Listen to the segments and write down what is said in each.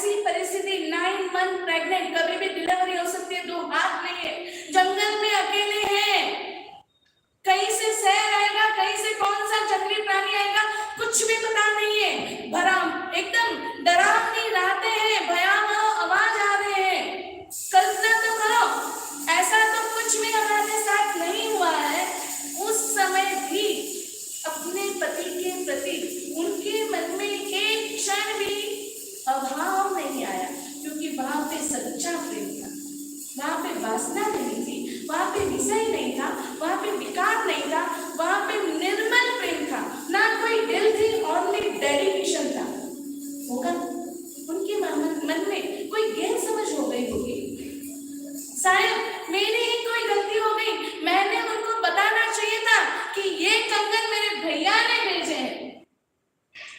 ऐसी परिस्थिति 9 month pregnant, कभी भी डिलीवरी हो सकती है, 2 हाथ नहीं है, जंगल में अकेले हैं, कहीं से शेर आएगा, कहीं से कौन सा जंगली प्राणी आएगा, कुछ भी पता नहीं है, भरम एकदम डरावनी रातें हैं, भयावह आवाज आ रहे हैं। कल्पना तो करो, ऐसा तो कुछ भी हमारे साथ नहीं हुआ है। उस समय भी अपने पति के प्रति उनके मन में एक क्षण भी अभाव नहीं आया, क्योंकि वहां पे सच्चा प्रेम था, वहां पे वासना नहीं थी, वहां पे विषय नहीं था, वहां पे विकार नहीं था, वहां पे निर्मल प्रेम था, ना कोई दिल थी, ओनली डेडिकेशन था। होगा उनके मन में कोई गैर समझ हो गई होगी, शायद मेरी ही कोई गलती हो गई, मैंने उनको बताना चाहिए था कि ये कंगन मेरे भैया ने भेजे हैं,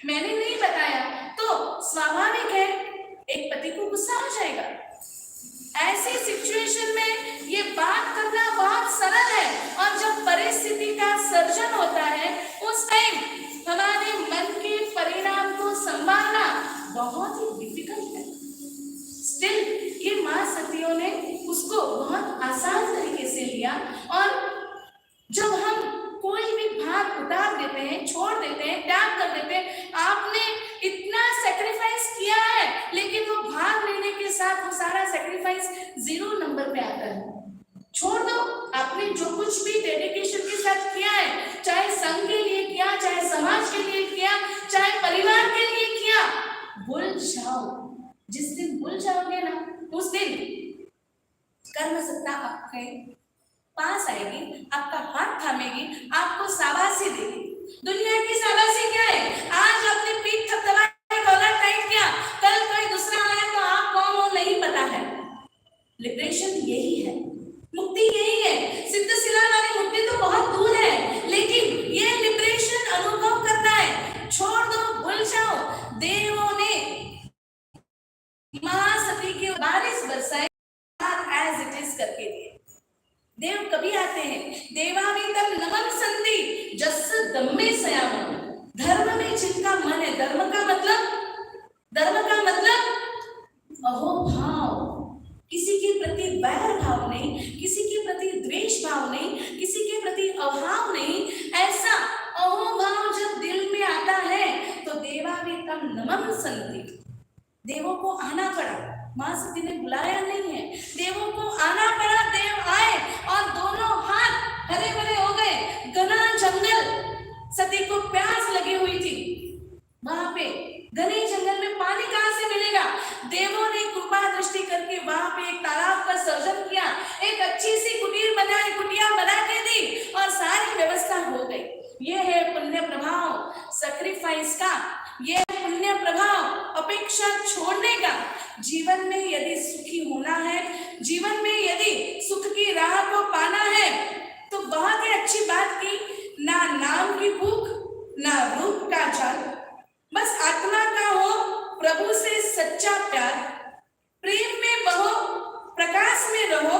मैंने नहीं बताया, तो स्वाभाविक है एक पति को गुस्सा आ जाएगा। ऐसी सिचुएशन में ये बात करना बहुत सरल है, और जब परिस्थिति का सर्जन होता है उस टाइम हमारे मन के परिणाम को संभालना बहुत ही डिफिकल्ट है। स्टिल ये मां सतियों ने उसको बहुत आसान तरीके से लिया, और जब हम कोई भी भार उतार देते हैं, छोड़ देते हैं, त्याग कर देते हैं, आपने इतना सेक्रीफाइस किया है, लेकिन वो भार लेने के साथ वो सारा सेक्रीफाइस 0 नंबर पे आता है। छोड़ दो, आपने जो कुछ भी डेडिकेशन के साथ किया है, चाहे संघ के लिए किया, चाहे समाज के लिए किया, चाहे परिवार के लिए किया, भूल जाओ। जिस दिन भूल जाओगे ना, उस दिन कर्म सत्ता आपके पास आएगी, आपका हाथ थामेगी, आपको शाबाशी देगी। दुनिया की शाबाशी क्या है? आज अपनी पीठ थपथपाई, कॉलर टाइट किया, कल कोई दूसरा आया तो आप कौन हो नहीं पता है। लिबरेशन यही है, मुक्ति यही है। सिद्ध शिला वाली मुक्ति तो बहुत दूर है, लेकिन ये लिबरेशन अनुभव करना है। छोड़ दो, भूल जाओ। देवों ने महासती की बारिश बरसाई, एज इट इज करके दिए। देव कभी आते हैं, देवावीतम नमन संति जस दम्मे सयामन। धर्म में जिनका मन है, धर्म का मतलब अहोभाव, किसी के प्रति वैर भाव नहीं, किसी के प्रति द्वेष भाव नहीं, किसी के प्रति अभाव नहीं। ऐसा अहोभाव जब दिल में आता है तो देवावीतम नमन संति, देवों को आना पड़ा, मां सती ने बुलाया नहीं है, देवों को आना पड़ा। देव आए और दोनों हाथ हरे भरे हो गए। घना जंगल, सती को प्यास लगी हुई थी, वहां पे घने जंगल में पानी कहां से मिलेगा? देवों ने कृपा दृष्टि करके वहां पे एक तालाब का सर्जन किया, एक अच्छी सी कुटिया बना के दी, और सारी व्यवस्था हो गई। ये है पुण्य प्रभाव सैक्रिफाइस का, ये पुण्य प्रभाव अपेक्षा छोड़ने का। जीवन में यदि सुखी होना है, जीवन में यदि सुख की राह को पाना है, तो बहुत ही अच्छी बात की, ना नाम की भूख, ना रूप का जल, बस आत्मा का हो प्रभु से सच्चा प्यार, प्रेम में बहो, प्रकाश में रहो,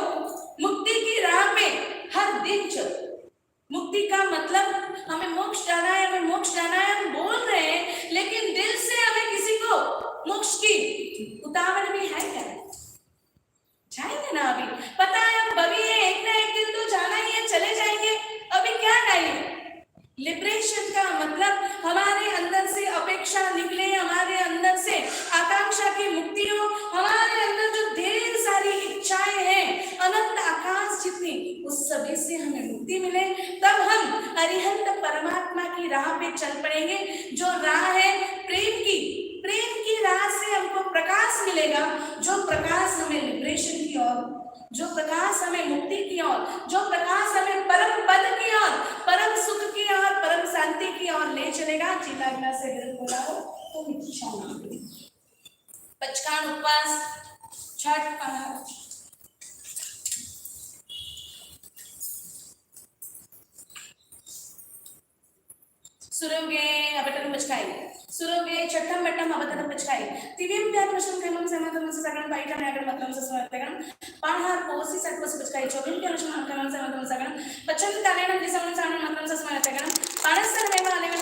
मुक्ति की राह पे हर दिन चलो। मुक्ति का मतलब हमें मोक्ष जाना है, हमें मोक्ष जाना है, हम बोल रहे हैं, लेकिन दिल से हमें किसी को मोक्ष की उतावल भी है क्या? जाएंगे ना, अभी पता है हम बवी है, एक ना एक दिन तो जाना ही है, चले जाएंगे, अभी क्या टाइम। लिबरेशन का मतलब हमारे अंदर से अपेक्षा निकले, हमारे अंदर से आकांक्षा की मुक्ति हो, हमारे अंदर जो ढेर सारी इच्छाएं हैं अनंत आकाश जितनी, उस सभी से हमें मुक्ति मिले, तब हम अरिहंत परमात्मा की राह पे चल पड़ेंगे। जो राह है प्रेम की राह से हमको प्रकाश मिलेगा, जो प्रकाश हमें लिबरेशन की ओर, जो प्रकाश हमें मुक्ति की ओर, जो प्रकाश हमें परम पद की ओर, परम सुख की ओर, परम शांति की ओर ले चलेगा। चिल्लाना से दिल बोला हो तो इच्छा मांगे। पचकान उपवास, छठ पहाड़, सुरोगे अबटन पचकाई, सुरोगे छठम बटम अबटन पचकाई, तिविम प्यार मशम केमम समातम से सगण पाइटा नागर मतलब से समर्पण पाहार पोसी सटपस पचकाई, चौबिन प्यार मशम केमम समातम सगण पचन तानेन दिसमन सानन मतलब से समर्पण पाणसर में वाले में